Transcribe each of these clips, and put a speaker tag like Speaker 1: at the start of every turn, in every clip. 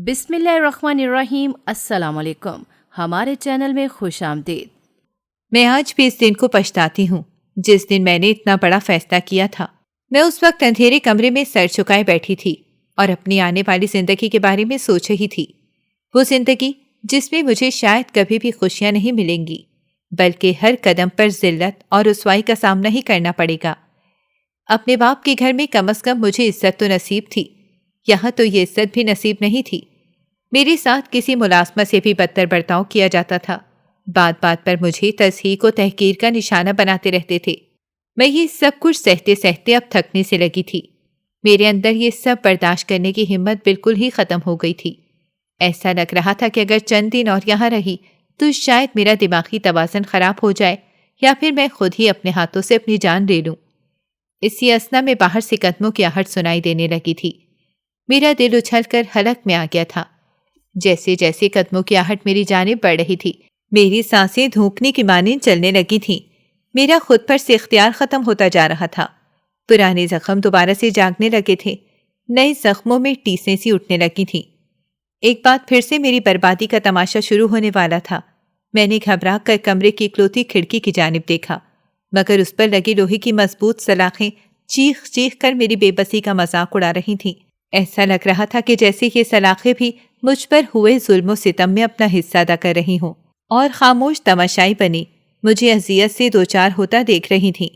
Speaker 1: بسم اللہ الرحمن الرحیم۔ السلام علیکم، ہمارے چینل میں خوش آمدید۔
Speaker 2: میں آج بھی اس دن کو پچھتاتی ہوں جس دن میں نے اتنا بڑا فیصلہ کیا تھا۔ میں اس وقت اندھیرے کمرے میں سر جھکائے بیٹھی تھی اور اپنی آنے والی زندگی کے بارے میں سوچ رہی تھی، وہ زندگی جس میں مجھے شاید کبھی بھی خوشیاں نہیں ملیں گی، بلکہ ہر قدم پر ذلت اور رسوائی کا سامنا ہی کرنا پڑے گا۔ اپنے باپ کے گھر میں کم از کم مجھے عزت تو نصیب تھی، یہاں تو یہ عزت بھی نصیب نہیں تھی۔ میرے ساتھ کسی ملازمت سے بھی بدتر برتاؤ کیا جاتا تھا، بات بات پر مجھے تضحیک و تحقیر کا نشانہ بناتے رہتے تھے۔ میں یہ سب کچھ سہتے سہتے اب تھکنے سے لگی تھی۔ میرے اندر یہ سب برداشت کرنے کی ہمت بالکل ہی ختم ہو گئی تھی۔ ایسا لگ رہا تھا کہ اگر چند دن اور یہاں رہی تو شاید میرا دماغی توازن خراب ہو جائے یا پھر میں خود ہی اپنے ہاتھوں سے اپنی جان لے لوں۔ اسی اثنا میں باہر سے قدموں کی آہٹ سنائی دینے لگی تھی۔ میرا دل اچھل کر حلق میں آ گیا تھا۔ جیسے جیسے قدموں کی آہٹ میری جانب بڑھ رہی تھی، میری سانسیں دھونکنے کی مانند چلنے لگی تھیں۔ میرا خود پر سے اختیار ختم ہوتا جا رہا تھا۔ پرانے زخم دوبارہ سے جاگنے لگے تھے، نئے زخموں میں ٹیسیں سی اٹھنے لگی تھیں۔ ایک بات پھر سے میری بربادی کا تماشا شروع ہونے والا تھا۔ میں نے گھبرا کر کمرے کی اکلوتی کھڑکی کی جانب دیکھا، مگر اس پر لگی لوہے کی مضبوط سلاخیں چیخ چیخ کر میری بے بسی کا مذاق اڑا رہی تھیں۔ ایسا لگ رہا تھا کہ جیسے یہ سلاخیں بھی مجھ پر ہوئے ظلم و ستم میں اپنا حصہ ادا کر رہی ہوں اور خاموش تماشائی بنی مجھے اذیت سے دوچار ہوتا دیکھ رہی تھیں۔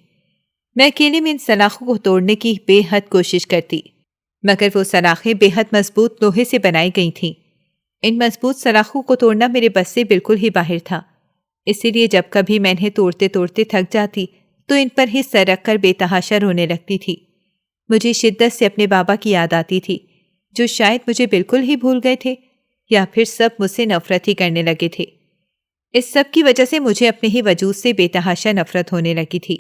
Speaker 2: میں اکیلے میں ان سلاخوں کو توڑنے کی بے حد کوشش کرتی، مگر وہ سلاخیں بے حد مضبوط لوہے سے بنائی گئی تھیں۔ ان مضبوط سلاخوں کو توڑنا میرے بس سے بالکل ہی باہر تھا، اسی لیے جب کبھی میں انہیں توڑتے توڑتے تھک جاتی تو ان پر ہی سر رکھ کر بے تحاشا رونے لگتی تھی۔ مجھے شدت سے اپنے بابا کی یاد آتی تھی، جو شاید مجھے بالکل ہی بھول گئے تھے یا پھر سب مجھ سے نفرت ہی کرنے لگے تھے۔ اس سب کی وجہ سے مجھے اپنے ہی وجود سے بے تحاشا نفرت ہونے لگی تھی۔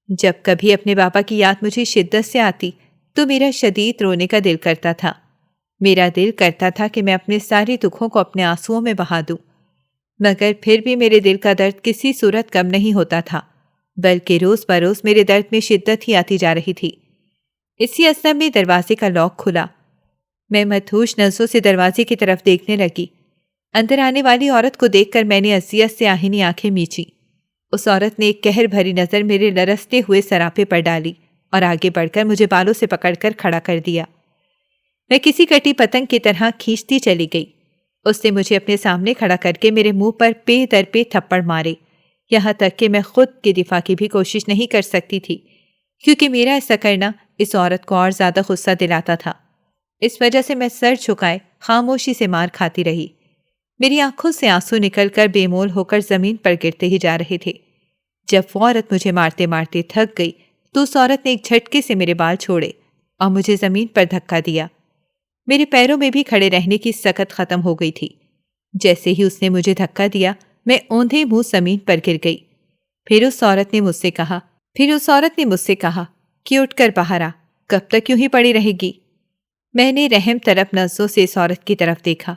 Speaker 2: جب کبھی اپنے بابا کی یاد مجھے شدت سے آتی تو میرا شدید رونے کا دل کرتا تھا۔ میرا دل کرتا تھا کہ میں اپنے سارے دکھوں کو اپنے آنسوؤں میں بہا دوں، مگر پھر بھی میرے دل کا درد کسی صورت کم نہیں ہوتا تھا، بلکہ روز بروز میرے درد میں شدت ہی آتی جا رہی تھی۔ اسی اثنا میں دروازے کا لاک کھلا۔ میں مدہوش نظروں سے دروازے کی طرف دیکھنے لگی۔ اندر آنے والی عورت کو دیکھ کر میں نے اذیت سے آہنی آنکھیں میچی۔ اس عورت نے ایک قہر بھری نظر میرے لرزتے ہوئے سراپے پر ڈالی اور آگے بڑھ کر مجھے بالوں سے پکڑ کر کھڑا کر دیا۔ میں کسی کٹی پتنگ کی طرح کھینچتی چلی گئی۔ اس نے مجھے اپنے سامنے کھڑا کر کے میرے منہ پر پے در پے تھپڑ مارے، یہاں تک کہ میں خود کی دفاع کی بھی کوشش نہیں کر سکتی تھی، کیونکہ میرا ایسا کرنا اس عورت کو اور زیادہ غصہ دلاتا تھا۔ اس وجہ سے میں سر جھکائے خاموشی سے مار کھاتی رہی۔ میری آنکھوں سے آنسو نکل کر بے مول ہو کر زمین پر گرتے ہی جا رہے تھے۔ جب وہ عورت مجھے مارتے مارتے تھک گئی تو اس عورت نے ایک جھٹکے سے میرے بال چھوڑے اور مجھے زمین پر دھکا دیا۔ میرے پیروں میں بھی کھڑے رہنے کی سکت ختم ہو گئی تھی۔ جیسے ہی اس نے مجھے دھکا دیا میں اوندھے منہ زمین پر گر گئی۔ پھر اس عورت نے مجھ سے کہا کہ اٹھ کر باہر آ، کب تک یوں ہی پڑی رہے گی؟ میں نے رحم طلب نظروں سے اس عورت کی طرف دیکھا،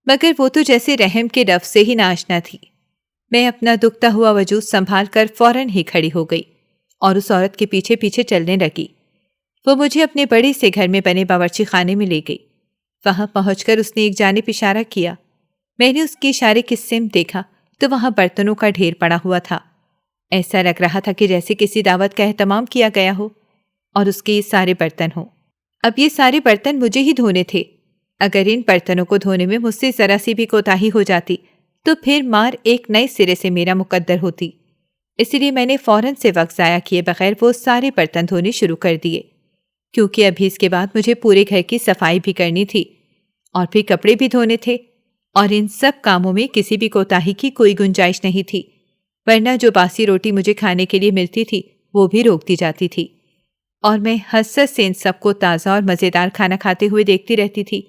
Speaker 2: مگر وہ تو جیسے رحم کے لفظ سے ہی ناشنا تھی۔ میں اپنا دکھتا ہوا وجود سنبھال کر فوراً ہی کھڑی ہو گئی اور اس عورت کے پیچھے پیچھے چلنے لگی۔ وہ مجھے اپنے بڑے سے گھر میں بنے باورچی خانے میں لے گئی۔ وہاں پہنچ کر اس نے ایک جانب اشارہ کیا۔ میں نے اس کے اشارے کی سمت دیکھا تو وہاں برتنوں کا ڈھیر پڑا ہوا تھا۔ ایسا لگ رہا تھا کہ جیسے کسی دعوت کا اہتمام کیا گیا ہو اور اس کے یہ سارے برتن ہوں۔ اب یہ سارے برتن مجھے ہی دھونے تھے۔ اگر ان برتنوں کو دھونے میں مجھ سے ذرا سی بھی کوتاہی ہو جاتی تو پھر مار ایک نئے سرے سے میرا مقدر ہوتی۔ اسی لیے میں نے فوراً سے وقت ضائع کیے بغیر وہ سارے برتن دھونے شروع کر دیے، کیونکہ ابھی اس کے بعد مجھے پورے گھر کی صفائی بھی کرنی تھی اور پھر کپڑے بھی دھونے تھے، اور ان سب کاموں میں کسی بھی کوتاہی کی کوئی گنجائش نہیں تھی، ورنہ جو باسی روٹی مجھے کھانے کے لیے ملتی تھی وہ بھی روک دی جاتی تھی، اور میں حسرت سے ان سب کو تازہ اور مزیدار کھانا کھاتے ہوئے دیکھتی رہتی تھی،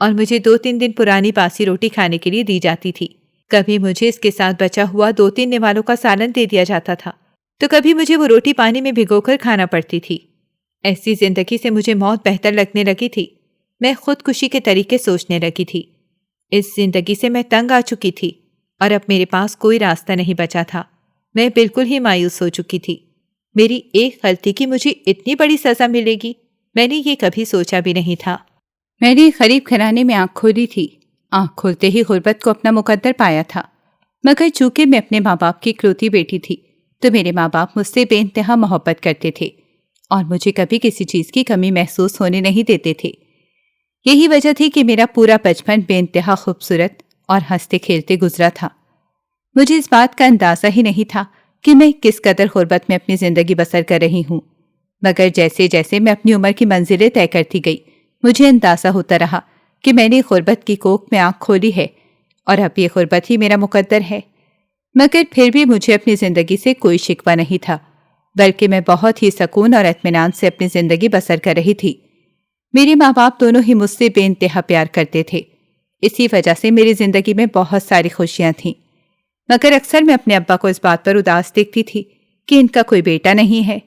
Speaker 2: اور مجھے 2-3 دن پرانی باسی روٹی کھانے کے لیے دی جاتی تھی۔ کبھی مجھے اس کے ساتھ بچا ہوا 2-3 نوالوں کا سالن دے دیا جاتا تھا، تو کبھی مجھے وہ روٹی پانی میں بھگو کر کھانا پڑتی تھی۔ ایسی زندگی سے مجھے موت بہتر لگنے لگی تھی۔ میں خودکشی کے طریقے سوچنے لگی تھی۔ اس زندگی سے میں تنگ آ چکی تھی اور اب میرے پاس کوئی راستہ نہیں بچا تھا۔ میں بالکل ہی مایوس ہو چکی تھی۔ میری ایک غلطی کی مجھے اتنی بڑی سزا ملے گی، میں نے یہ کبھی سوچا بھی نہیں تھا۔ میں نے غریب گھرانے میں آنکھ کھولی تھی۔ آنکھ کھولتے ہی غربت کو اپنا مقدر پایا تھا، مگر چونکہ میں اپنے ماں باپ کی اکلوتی بیٹی تھی تو میرے ماں باپ مجھ سے بے انتہا محبت کرتے تھے اور مجھے کبھی کسی چیز کی کمی محسوس ہونے نہیں دیتے تھے۔ یہی وجہ تھی کہ میرا پورا بچپن بے انتہا خوبصورت اور ہنستے کھیلتے گزرا تھا۔ مجھے اس بات کا اندازہ ہی نہیں تھا کہ میں کس قدر غربت میں اپنی زندگی بسر کر رہی ہوں، مگر جیسے جیسے میں اپنی عمر کی منزلیں طے کرتی گئی مجھے اندازہ ہوتا رہا کہ میں نے غربت کی کوکھ میں آنکھ کھولی ہے اور اب یہ غربت ہی میرا مقدر ہے۔ مگر پھر بھی مجھے اپنی زندگی سے کوئی شکوہ نہیں تھا، بلکہ میں بہت ہی سکون اور اطمینان سے اپنی زندگی بسر کر رہی تھی۔ میرے ماں باپ دونوں ہی مجھ سے بے انتہا پیار کرتے تھے، اسی وجہ سے میری زندگی میں بہت ساری خوشیاں تھیں۔ مگر اکثر میں اپنے ابا کو اس بات پر اداس دیکھتی تھی کہ ان کا کوئی بیٹا نہیں ہے۔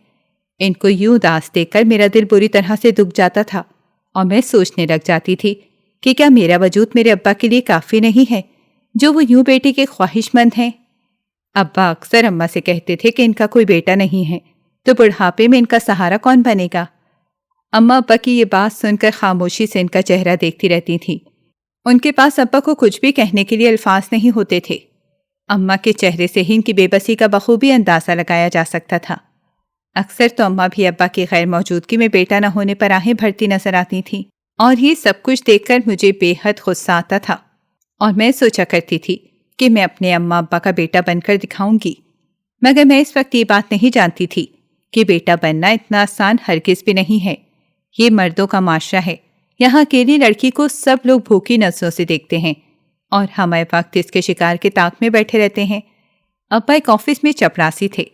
Speaker 2: ان کو یوں اداس دیکھ کر میرا دل بری طرح سے دکھ جاتا تھا اور میں سوچنے لگ جاتی تھی کہ کیا میرا وجود میرے ابا کے لیے کافی نہیں ہے جو وہ یوں بیٹے کے خواہش مند ہیں۔ ابا اکثر اماں سے کہتے تھے کہ ان کا کوئی بیٹا نہیں ہے تو بڑھاپے میں ان کا سہارا کون بنے گا۔ اماں ابا کی یہ بات سن کر خاموشی سے ان کا چہرہ دیکھتی رہتی تھیں۔ ان کے پاس ابا کو کچھ بھی کہنے کے لیے الفاظ نہیں ہوتے تھے۔ اماں کے چہرے سے ہی ان کی بے بسی کا بخوبی اندازہ لگایا جا سکتا تھا۔ اکثر تو اماں بھی ابا کی غیر موجودگی میں بیٹا نہ ہونے پر آہیں بھرتی نظر آتی تھیں، اور یہ سب کچھ دیکھ کر مجھے بے حد غصہ آتا تھا اور میں سوچا کرتی تھی کہ میں اپنے اماں ابا کا بیٹا بن کر دکھاؤں گی۔ مگر میں اس وقت یہ بات نہیں جانتی تھی کہ بیٹا بننا اتنا آسان ہرگز بھی نہیں ہے۔ یہ مردوں کا معاشرہ ہے، یہاں اکیلی لڑکی کو سب لوگ بھوکی نظروں سے دیکھتے ہیں اور ہم وقت اس کے شکار کے طاق میں بیٹھے رہتے ہیں۔ ابا ایک آفس میں چپراسی تھے،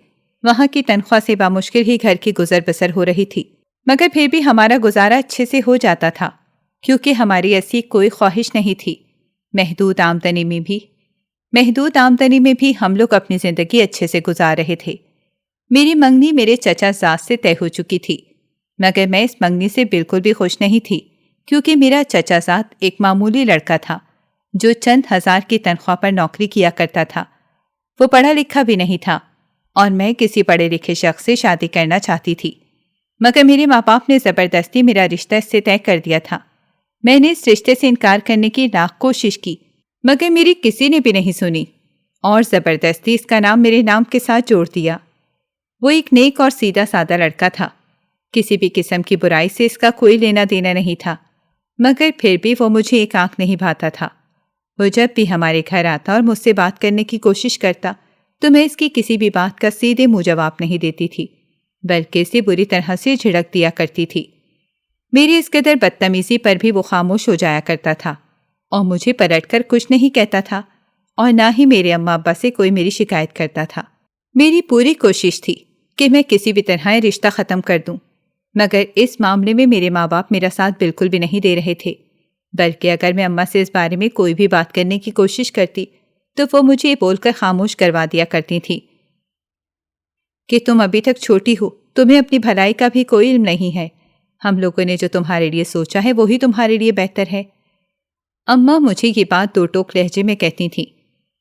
Speaker 2: وہاں کی تنخواہ سے بامشکل ہی گھر کی گزر بسر ہو رہی تھی، مگر پھر بھی ہمارا گزارا اچھے سے ہو جاتا تھا کیونکہ ہماری ایسی کوئی خواہش نہیں تھی۔ محدود آمدنی میں بھی ہم لوگ اپنی زندگی اچھے سے گزار رہے تھے۔ میری منگنی میرے چچا زاد سے طے ہو چکی تھی، مگر میں اس منگنی سے بالکل بھی خوش نہیں تھی کیونکہ میرا چچا زاد ایک معمولی لڑکا تھا جو چند ہزار کی تنخواہ پر نوکری کیا کرتا تھا۔ وہ پڑھا لکھا بھی نہیں تھا اور میں کسی پڑھے لکھے شخص سے شادی کرنا چاہتی تھی، مگر میرے ماں باپ نے زبردستی میرا رشتہ اس سے طے کر دیا تھا۔ میں نے اس رشتے سے انکار کرنے کی لاکھ کوشش کی مگر میری کسی نے بھی نہیں سنی اور زبردستی اس کا نام میرے نام کے ساتھ جوڑ دیا۔ وہ ایک نیک اور سیدھا سادہ لڑکا تھا، کسی بھی قسم کی برائی سے اس کا کوئی لینا دینا نہیں تھا، مگر پھر بھی وہ مجھے ایک آنکھ نہیں بھاتا تھا۔ وہ جب بھی ہمارے گھر آتا اور مجھ سے بات کرنے کی کوشش کرتا تو میں اس کی کسی بھی بات کا سیدھے منہ جواب نہیں دیتی تھی، بلکہ اسے بری طرح سے جھڑک دیا کرتی تھی۔ میری اس قدر بدتمیزی پر بھی وہ خاموش ہو جایا کرتا تھا اور مجھے پلٹ کر کچھ نہیں کہتا تھا اور نہ ہی میرے اماں ابا سے کوئی میری شکایت کرتا تھا۔ میری پوری کوشش تھی کہ میں کسی بھی طرح یہ رشتہ ختم کر دوں، مگر اس معاملے میں میرے ماں باپ میرا ساتھ بالکل بھی نہیں دے رہے تھے، بلکہ اگر میں اماں سے اس بارے میں کوئی بھی بات کرنے کی کوشش کرتی تو وہ مجھے بول کر خاموش کروا دیا کرتی تھی کہ تم ابھی تک چھوٹی ہو، تمہیں اپنی بھلائی کا بھی کوئی علم نہیں ہے، ہم لوگوں نے جو تمہارے لیے سوچا ہے وہی تمہارے لیے بہتر ہے۔ اماں مجھے یہ بات دو ٹوک لہجے میں کہتی تھیں،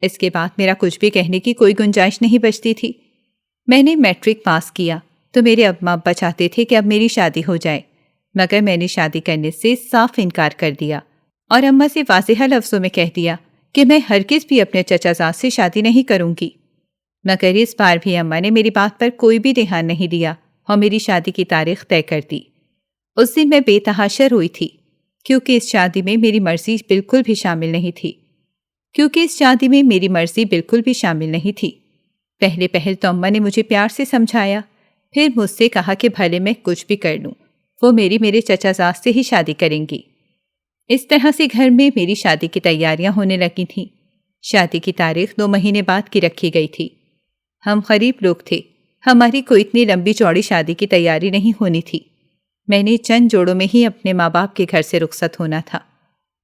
Speaker 2: اس کے بعد میرا کچھ بھی کہنے کی کوئی گنجائش نہیں بچتی تھی۔ میں نے میٹرک پاس کیا تو میرے اماں ابا چاہتے تھے کہ اب میری شادی ہو جائے، مگر میں نے شادی کرنے سے صاف انکار کر دیا اور اماں سے واضح لفظوں میں کہہ دیا کہ میں ہرگز بھی اپنے چچا زاد سے شادی نہیں کروں گی۔ مگر اس بار بھی اماں نے میری بات پر کوئی بھی دھیان نہیں دیا اور میری شادی کی تاریخ طے کر دی۔ اس دن میں بے تحاشا روئی تھی کیونکہ اس شادی میں میری مرضی بالکل بھی شامل نہیں تھی۔ پہلے تو اماں نے مجھے پیار سے سمجھایا، پھر مجھ سے کہا کہ بھلے میں کچھ بھی کر لوں وہ میرے چچا زاد سے ہی شادی کریں گی۔ اس طرح سے گھر میں میری شادی کی تیاریاں ہونے لگی تھیں۔ شادی کی تاریخ 2 مہینے بعد کی رکھی گئی تھی۔ ہم غریب لوگ تھے، ہماری کوئی اتنی لمبی چوڑی شادی کی تیاری نہیں ہونی تھی۔ میں نے چند جوڑوں میں ہی اپنے ماں باپ کے گھر سے رخصت ہونا تھا،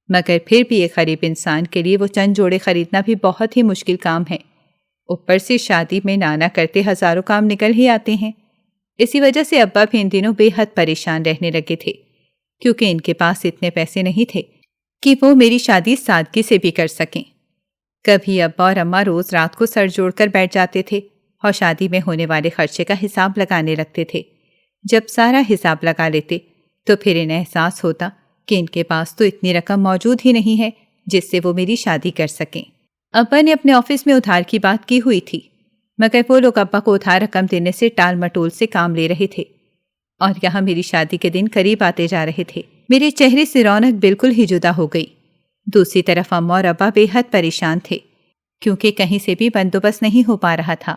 Speaker 2: مگر پھر بھی ایک غریب انسان کے لیے وہ چند جوڑے خریدنا بھی بہت ہی مشکل کام ہے۔ اوپر سے شادی میں نانا کرتے ہزاروں کام نکل ہی آتے ہیں۔ اسی وجہ سے ابا بھی ان دنوں بے حد پریشان رہنے لگے تھے کیونکہ ان کے پاس اتنے پیسے نہیں تھے کہ وہ میری شادی سادگی سے بھی کر سکیں۔ کبھی ابا اور اماں روز رات کو سر جوڑ کر بیٹھ جاتے تھے اور شادی میں ہونے والے خرچے کا حساب لگانے لگتے تھے۔ جب سارا حساب لگا لیتے تو پھر انہیں احساس ہوتا کہ ان کے پاس تو اتنی رقم موجود ہی نہیں ہے جس سے وہ میری شادی کر سکیں۔ ابا نے اپنے آفس میں ادھار کی بات کی ہوئی تھی، مگر وہ لوگ ابا کو ادھار رقم دینے سے ٹال مٹول سے کام لے رہے تھے، اور یہاں میری شادی کے دن قریب آتے جا رہے تھے۔ میرے چہرے سے رونق بالکل ہی جدا ہو گئی۔ دوسری طرف اماں اور ابا بے حد پریشان تھے، کیونکہ کہیں سے بھی بندوبست نہیں ہو پا رہا تھا۔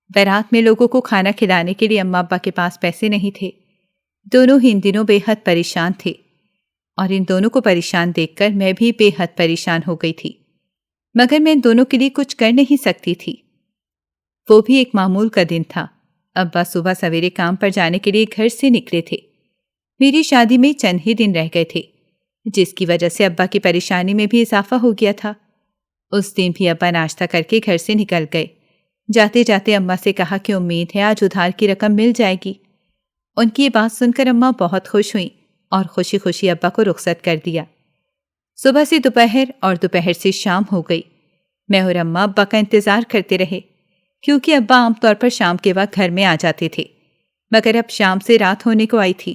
Speaker 2: بارات میں لوگوں کو کھانا کھلانے کے لیے اماں ابا کے پاس پیسے نہیں تھے۔ دونوں ہی ان دنوں بے حد پریشان تھے، اور ان دونوں کو پریشان دیکھ کر میں بھی بے حد پریشان ہو گئی تھی، مگر میں ان دونوں کے لیے کچھ کر نہیں سکتی تھی۔ وہ بھی ایک معمول کا دن تھا۔ ابا صبح سویرے کام پر جانے کے لیے گھر سے نکلے تھے۔ میری شادی میں چند ہی دن رہ گئے تھے، جس کی وجہ سے ابا کی پریشانی میں بھی اضافہ ہو گیا تھا۔ اس دن بھی ابا ناشتہ کر کے گھر سے نکل گئے۔ جاتے جاتے اماں سے کہا کہ امید ہے آج ادھار کی رقم مل جائے گی۔ ان کی یہ بات سن کر اماں بہت خوش ہوئیں اور خوشی خوشی ابا کو رخصت کر دیا۔ صبح سے دوپہر اور دوپہر سے شام ہو گئی۔ میں اور اماں ابا کا انتظار کرتے رہے، کیونکہ ابا عام طور پر شام کے وقت گھر میں آ جاتے تھے، مگر اب شام سے رات ہونے کو آئی تھی،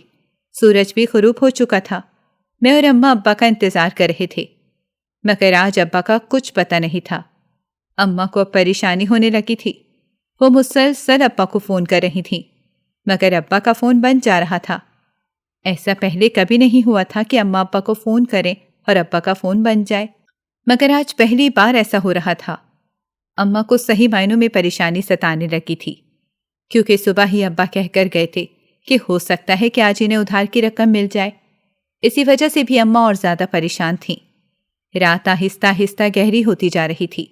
Speaker 2: سورج بھی غروب ہو چکا تھا۔ میں اور اماں ابا کا انتظار کر رہے تھے، مگر آج ابا کا کچھ پتہ نہیں تھا۔ اماں کو اب پریشانی ہونے لگی تھی۔ وہ مسلسل ابا کو فون کر رہی تھیں، مگر ابا کا فون بند جا رہا تھا۔ ایسا پہلے کبھی نہیں ہوا تھا کہ اماں ابا کو فون کریں اور ابا کا فون بند جائے، مگر آج پہلی بار ایسا ہو رہا تھا۔ اماں کو صحیح معنوں میں پریشانی ستانے لگی تھی، کیونکہ صبح ہی ابا کہہ کر گئے تھے کہ ہو سکتا ہے کہ آج انہیں ادھار کی رقم مل جائے۔ اسی وجہ سے بھی اماں اور زیادہ پریشان تھیں۔ رات آہستہ آہستہ گہری ہوتی جا رہی تھی۔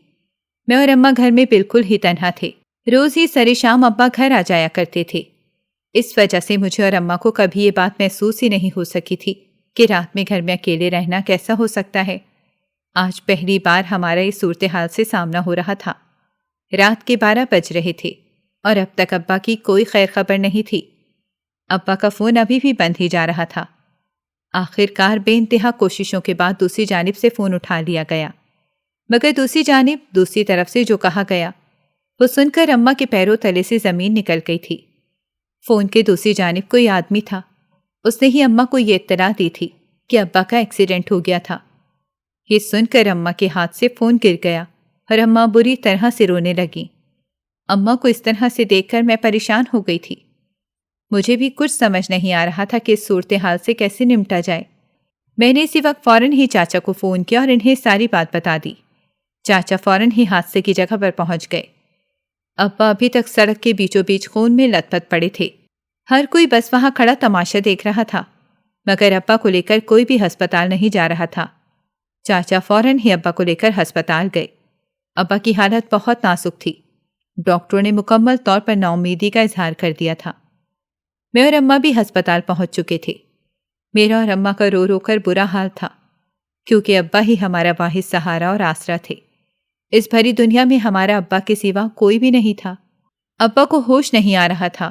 Speaker 2: میں اور اماں گھر میں بالکل ہی تنہا تھے۔ روز ہی سر شام ابا گھر آ جایا کرتے تھے۔ اس وجہ سے مجھے اور اماں کو کبھی یہ بات محسوس ہی نہیں ہو سکی تھی کہ رات میں گھر میں اکیلے رہنا کیسا ہو سکتا ہے۔ آج پہلی بار ہمارا اس صورتحال سے سامنا ہو رہا تھا۔ رات کے 12 بج رہے تھے اور اب تک ابا کی کوئی خیر خبر نہیں تھی۔ ابا کا فون ابھی بھی بند ہی جا رہا تھا۔ آخر کار بے انتہا کوششوں کے بعد دوسری جانب سے فون اٹھا لیا گیا، مگر دوسری جانب دوسری طرف سے جو کہا گیا وہ سن کر اماں کے پیروں تلے سے زمین نکل گئی تھی۔ فون کے دوسری جانب کوئی آدمی تھا۔ اس نے ہی اماں کو یہ اطلاع دی تھی کہ ابا کا ایکسیڈنٹ ہو گیا تھا۔ یہ سن کر اماں کے ہاتھ سے فون گر گیا اور اماں بری طرح سے رونے لگیں۔ اماں کو اس طرح سے دیکھ کر میں پریشان ہو گئی تھی۔ مجھے بھی کچھ سمجھ نہیں آ رہا تھا کہ اس صورتحال سے کیسے نمٹا جائے۔ میں نے اسی وقت فوراً ہی چاچا کو فون کیا اور انہیں ساری بات بتا دی۔ چاچا فوراً ہی حادثے کی جگہ پر پہنچ گئے۔ ابا ابھی تک سڑک کے بیچوں بیچ خون میں لت پت پڑے تھے۔ ہر کوئی بس وہاں کھڑا تماشا دیکھ رہا تھا، مگر ابا کو لے کر کوئی بھی ہسپتال نہیں جا رہا تھا۔ چاچا فوراً ہی ابا کو لے کر ہسپتال گئے۔ ابا کی حالت بہت نازک تھی۔ ڈاکٹروں نے مکمل طور پر نا امیدی کا اظہار کر دیا تھا۔ میں اور اماں بھی ہسپتال پہنچ چکے تھے۔ میرا اور اماں کا رو رو کر برا حال تھا، کیونکہ ابا ہی ہمارا واحد سہارا اور آسرا تھے۔ اس بھری دنیا میں ہمارا ابا کے سوا کوئی بھی نہیں تھا۔ ابا کو ہوش نہیں آ رہا تھا،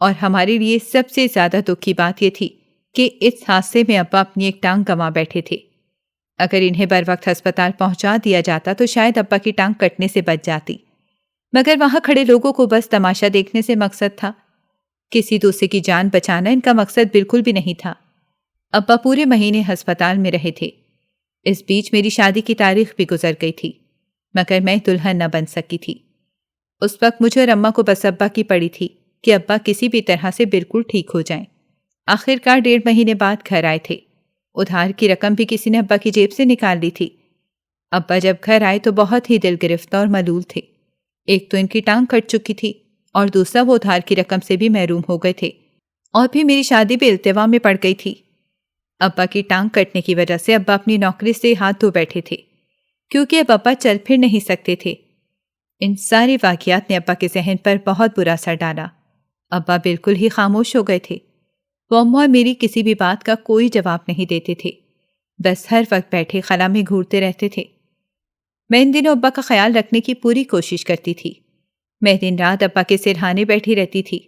Speaker 2: اور ہمارے لیے سب سے زیادہ دکھ کی بات یہ تھی کہ اس حادثے میں ابا اپنی ایک ٹانگ گنوا بیٹھے تھے۔ اگر انہیں بر وقت ہسپتال پہنچا دیا جاتا تو شاید ابا کی ٹانگ کٹنے سے بچ جاتی، مگر وہاں کھڑے لوگوں کو بس تماشا دیکھنے سے مقصد تھا۔ کسی دوسرے کی جان بچانا ان کا مقصد بالکل بھی نہیں تھا۔ ابا پورے مہینے ہسپتال میں رہے تھے۔ اس بیچ میری شادی کی تاریخ بھی گزر گئی تھی، مگر میں دلہن نہ بن سکی تھی۔ اس وقت مجھے اور اماں کو بس ابا کی پڑی تھی کہ ابا کسی بھی طرح سے بالکل ٹھیک ہو جائیں۔ آخر کار 1.5 مہینے بعد گھر آئے تھے۔ ادھار کی رقم بھی کسی نے ابا کی جیب سے نکال لی تھی۔ ابا جب گھر آئے تو بہت ہی دل گرفتہ اور ملول تھے۔ ایک تو ان کی ٹانگ کٹ چکی تھی، اور دوسرا وہ ادھار کی رقم سے بھی محروم ہو گئے تھے، اور پھر میری شادی بھی التوا میں پڑ گئی تھی۔ ابا کی ٹانگ کٹنے کی وجہ سے ابا اپنی نوکری سے ہاتھ دھو بیٹھے تھے، کیونکہ اب ابا چل پھر نہیں سکتے تھے۔ ان ساری واقعات نے ابا کے ذہن پر بہت برا اثر ڈالا۔ ابا بالکل ہی خاموش ہو گئے تھے۔ وہ اماں اور میری کسی بھی بات کا کوئی جواب نہیں دیتے تھے، بس ہر وقت بیٹھے خلا میں گھورتے رہتے تھے۔ میں ان دنوں ابا کا خیال رکھنے کی پوری کوشش کرتی تھی۔ میں دن رات ابا کے سرہانے بیٹھی رہتی تھی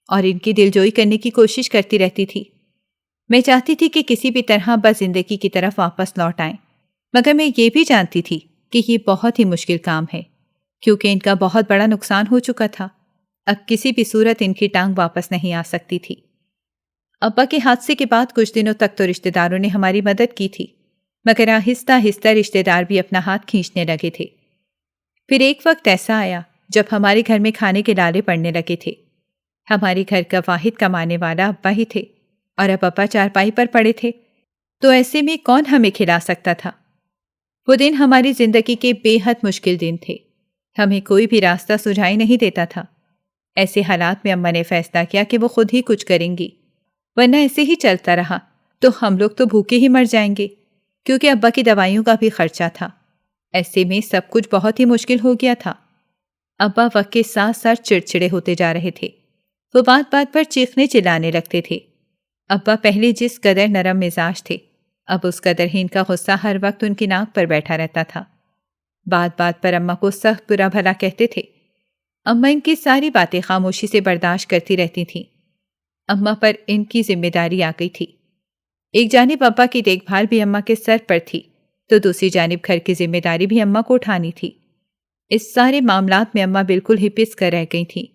Speaker 2: اور ان کی دلجوئی کرنے کی کوشش کرتی رہتی تھی۔ میں چاہتی تھی کہ کسی بھی طرح ابا زندگی کی طرف واپس لوٹ آئیں، مگر میں یہ بھی جانتی تھی کہ یہ بہت ہی مشکل کام ہے، کیونکہ ان کا بہت بڑا نقصان ہو چکا تھا۔ اب کسی بھی صورت ان کی ٹانگ واپس نہیں آ سکتی تھی۔ ابا کے حادثے کے بعد کچھ دنوں تک تو رشتہ داروں نے ہماری مدد کی تھی، مگر آہستہ آہستہ رشتہ دار بھی اپنا ہاتھ کھینچنے لگے تھے۔ پھر ایک وقت ایسا آیا جب ہمارے گھر میں کھانے کے لالے پڑنے لگے تھے۔ ہمارے گھر کا واحد کمانے والا ابا ہی تھے، اور اب ابا چارپائی پر پڑے تھے، تو ایسے میں کون ہمیں کھلا سکتا تھا؟ وہ دن ہماری زندگی کے بے حد مشکل دن تھے۔ ہمیں کوئی بھی راستہ سجھائی نہیں دیتا تھا۔ ایسے حالات میں اماں نے فیصلہ کیا کہ وہ خود ہی کچھ کریں گی، ورنہ ایسے ہی چلتا رہا تو ہم لوگ تو بھوکے ہی مر جائیں گے، کیونکہ ابا کی دوائیوں کا بھی خرچہ تھا۔ ایسے میں سب کچھ بہت ہی مشکل ہو گیا تھا۔ ابا وقت کے ساتھ ساتھ چڑچڑے ہوتے جا رہے تھے۔ وہ بات بات پر چیخنے چلانے لگتے تھے۔ ابا پہلے جس قدر نرم مزاج تھے، اب اس قدر ہی ان کا غصہ ہر وقت ان کی ناک پر بیٹھا رہتا تھا۔ بات بات پر اماں کو سخت برا بھلا کہتے تھے۔ اماں ان کی ساری باتیں خاموشی سے برداشت کرتی رہتی تھیں۔ اماں پر ان کی ذمہ داری آ گئی تھی۔ ایک جانب ابا کی دیکھ بھال بھی اماں کے سر پر تھی، تو دوسری جانب گھر کی ذمہ داری بھی اماں کو اٹھانی تھی۔ اس سارے معاملات میں اماں بالکل ہی پس کر رہ گئی تھیں۔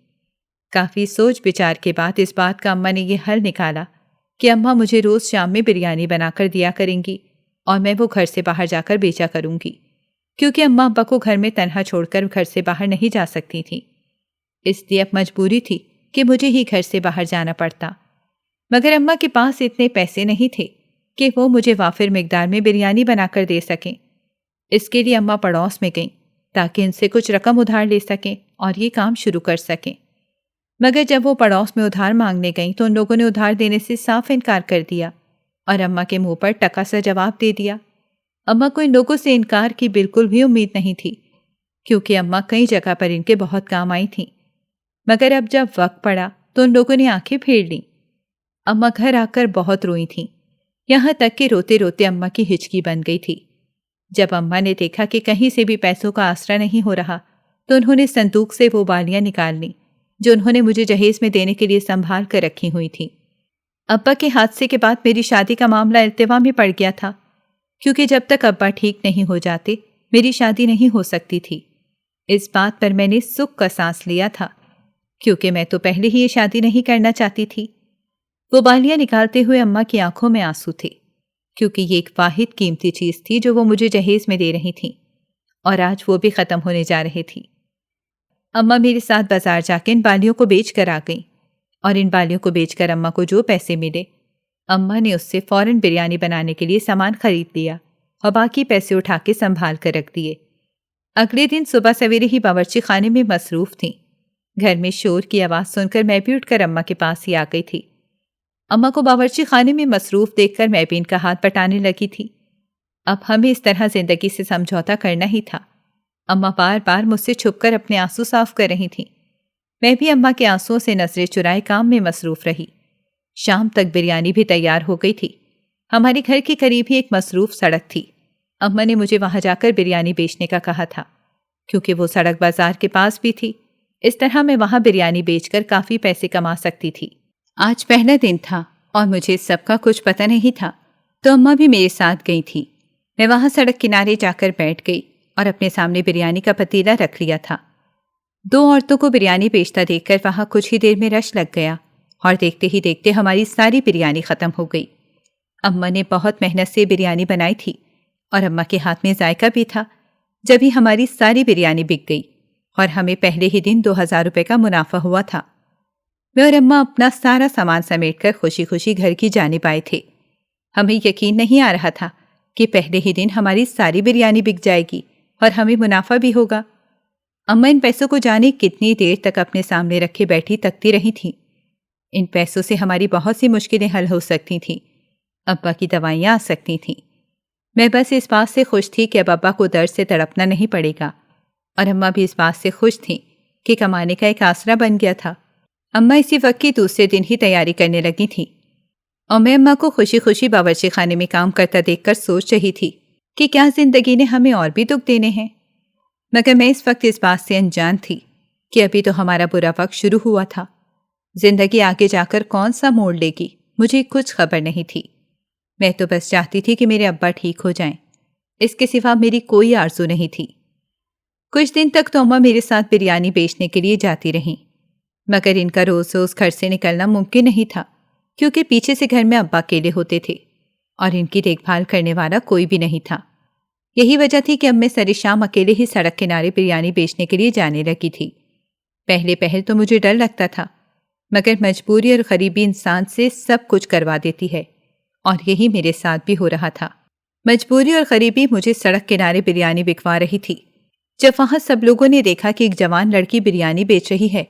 Speaker 2: کافی سوچ بچار کے بعد اس بات کا اماں نے یہ حل نکالا کہ اماں مجھے روز شام میں بریانی بنا کر دیا کریں گی، اور میں وہ گھر سے باہر جا کر بیچا کروں گی، کیونکہ اماں ابا کو گھر میں تنہا چھوڑ کر گھر سے باہر نہیں جا سکتی تھیں۔ اس لیے اب مجبوری تھی کہ مجھے ہی گھر سے باہر جانا پڑتا، مگر اماں کے پاس اتنے پیسے نہیں تھے کہ وہ مجھے وافر مقدار میں بریانی بنا کر دے سکیں۔ اس کے لیے اماں پڑوس میں گئیں تاکہ ان سے کچھ رقم ادھار لے سکیں اور یہ کام شروع کر سکیں، مگر جب وہ پڑوس میں ادھار مانگنے گئیں تو ان لوگوں نے ادھار دینے سے صاف انکار کر دیا اور اماں کے منہ پر ٹکا سا جواب دے دیا۔ اماں کو ان لوگوں سے انکار کی بالکل بھی امید نہیں تھی، کیونکہ اماں کئی جگہ پر ان کے بہت کام آئی تھیں، مگر اب جب وقت پڑا تو ان لوگوں نے آنکھیں پھیر لیں۔ اماں گھر آ کر بہت روئی تھیں، یہاں تک کہ روتے روتے اماں کی ہچکی بن گئی تھی۔ جب اماں نے دیکھا کہ کہیں سے بھی پیسوں کا آسرا نہیں ہو رہا تو انہوں نے صندوق سے وہ بالیاں نکال لیں جو انہوں نے مجھے جہیز میں دینے کے لیے سنبھال کر رکھی ہوئی تھیں۔ ابا کے حادثے کے بعد میری شادی کا معاملہ التوا میں پڑ گیا تھا، کیونکہ جب تک ابا ٹھیک نہیں ہو جاتے میری شادی نہیں ہو سکتی تھی۔ اس بات پر میں نے سکھ کا سانس لیا تھا، کیونکہ میں تو پہلے ہی یہ شادی نہیں کرنا چاہتی تھی۔ وہ بالیاں نکالتے ہوئے اماں کی آنکھوں میں آنسو تھے، کیونکہ یہ ایک واحد قیمتی چیز تھی جو وہ مجھے جہیز میں دے رہی تھیں، اور آج وہ بھی ختم ہونے جا رہی تھی۔ اماں میرے ساتھ بازار جا کے ان بالیوں کو بیچ کر آ گئیں، اور ان بالیوں کو بیچ کر اماں کو جو پیسے ملے، اماں نے اس سے فوراً بریانی بنانے کے لیے سامان خرید لیا اور باقی پیسے اٹھا کے سنبھال کر رکھ دیے۔ اگلے دن صبح سویرے ہی باورچی خانے میں مصروف تھیں۔ گھر میں شور کی آواز سن کر میں بھی اٹھ کر اماں کے پاس ہی آ گئی تھی۔ اماں کو باورچی خانے میں مصروف دیکھ کر میں بھی ان کا ہاتھ بٹانے لگی تھی۔ اب ہمیں اس طرح زندگی سے سمجھوتا کرنا ہی تھا۔ اماں بار بار مجھ سے چھپ کر اپنے آنسو صاف کر رہی تھیں۔ میں بھی اماں کے آنسوؤں سے نظریں چرائے کام میں مصروف رہی۔ شام تک بریانی بھی تیار ہو گئی تھی۔ ہمارے گھر کے قریب ہی ایک مصروف سڑک تھی۔ اماں نے مجھے وہاں جا کر بریانی بیچنے کا کہا تھا، کیونکہ وہ سڑک بازار کے پاس بھی تھی۔ اس طرح میں وہاں بریانی بیچ کر کافی پیسے کما سکتی تھی۔ آج پہلا دن تھا اور مجھے سب کا کچھ پتہ نہیں تھا، تو اماں بھی میرے ساتھ گئی تھی۔ میں وہاں سڑک کنارے جا کر بیٹھ گئی اور اپنے سامنے بریانی کا پتیلا رکھ لیا تھا۔ دو عورتوں کو بریانی بیچتا دیکھ کر وہاں کچھ ہی دیر میں رش لگ گیا، اور دیکھتے ہی دیکھتے ہماری ساری بریانی ختم ہو گئی۔ اماں نے بہت محنت سے بریانی بنائی تھی، اور اماں کے ہاتھ میں ذائقہ بھی تھا۔ جب ہی ہماری ساری بریانی بک گئی اور ہمیں پہلے ہی دن 2000 روپے کا منافع ہوا تھا۔ میں اور اماں اپنا سارا سامان سمیٹ کر خوشی خوشی گھر کی جانب آئے تھے۔ ہمیں یقین نہیں آ رہا تھا کہ پہلے ہی دن ہماری ساری بریانی بک جائے گی اور ہمیں منافع بھی ہوگا۔ اماں ان پیسوں کو جانے کتنی دیر تک اپنے سامنے رکھے بیٹھی تکتی رہی تھیں۔ ان پیسوں سے ہماری بہت سی مشکلیں حل ہو سکتی تھیں، ابا کی دوائیاں آ سکتی تھیں۔ میں بس اس بات سے خوش تھی کہ اب ابا کو درد سے تڑپنا نہیں پڑے گا، اور اماں بھی اس بات سے خوش تھیں کہ کمانے کا ایک آسرا بن گیا تھا۔ اماں اسی وقت کی دوسرے دن ہی تیاری کرنے لگی تھیں، اور میں اماں کو خوشی خوشی باورچی خانے میں کام کرتا دیکھ کر سوچ رہی تھی کہ کیا زندگی نے ہمیں اور بھی دکھ دینے ہیں۔ مگر میں اس وقت اس بات سے انجان تھی کہ ابھی تو ہمارا برا وقت شروع ہوا تھا۔ زندگی آگے جا کر کون سا موڑ لے گی مجھے کچھ خبر نہیں تھی۔ میں تو بس چاہتی تھی کہ میرے ابا ٹھیک ہو جائیں، اس کے سوا میری کوئی آرزو نہیں تھی۔ کچھ دن تک تو اماں میرے ساتھ بریانی بیچنے کے لیے جاتی رہیں، مگر ان کا روز روز گھر سے نکلنا ممکن نہیں تھا، کیونکہ پیچھے سے گھر میں ابا اکیلے ہوتے تھے اور ان کی دیکھ بھال کرنے والا کوئی بھی نہیں تھا۔ یہی وجہ تھی کہ اب میں سر شام اکیلے ہی سڑک کنارے بریانی بیچنے کے لیے جانے لگی تھی۔ پہلے تو مجھے ڈر لگتا تھا، مگر مجبوری اور غریبی انسان سے سب کچھ کروا دیتی ہے، اور یہی میرے ساتھ بھی ہو رہا تھا۔ مجبوری اور غریبی مجھے سڑک کنارے بریانی بکوا رہی تھی۔ جب وہاں سب لوگوں نے دیکھا کہ ایک جوان لڑکی بریانی بیچ رہی ہے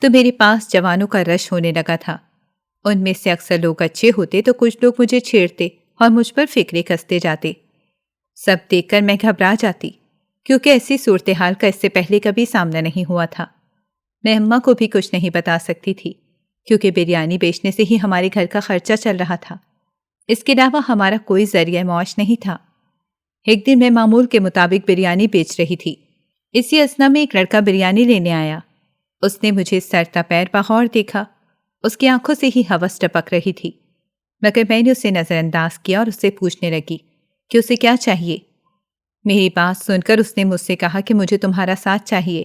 Speaker 2: تو میرے پاس جوانوں کا رش ہونے لگا تھا۔ ان میں سے اکثر لوگ اچھے ہوتے تو کچھ لوگ مجھے چھیڑتے اور مجھ پر فکرے کستے جاتے۔ سب دیکھ کر میں گھبرا جاتی، کیونکہ ایسی صورتحال کا اس سے پہلے کبھی سامنا نہیں ہوا تھا۔ میں اماں کو بھی کچھ نہیں بتا سکتی تھی، کیونکہ بریانی بیچنے سے ہی ہمارے گھر کا خرچہ چل رہا تھا۔ اس کے علاوہ ہمارا کوئی ذریعہ معاش نہیں تھا۔ ایک دن میں معمول کے مطابق بریانی بیچ رہی تھی۔ اسی اثنا میں ایک لڑکا بریانی لینے آیا۔ اس نے مجھے سر تا پیر بغور دیکھا۔ اس کی آنکھوں سے ہی ہوس ٹپک رہی تھی، مگر میں نے اسے نظر انداز کیا اور اس سے پوچھنے لگی کہ اسے کیا چاہیے۔ میری بات سن کر اس نے مجھ سے کہا کہ مجھے تمہارا ساتھ چاہیے۔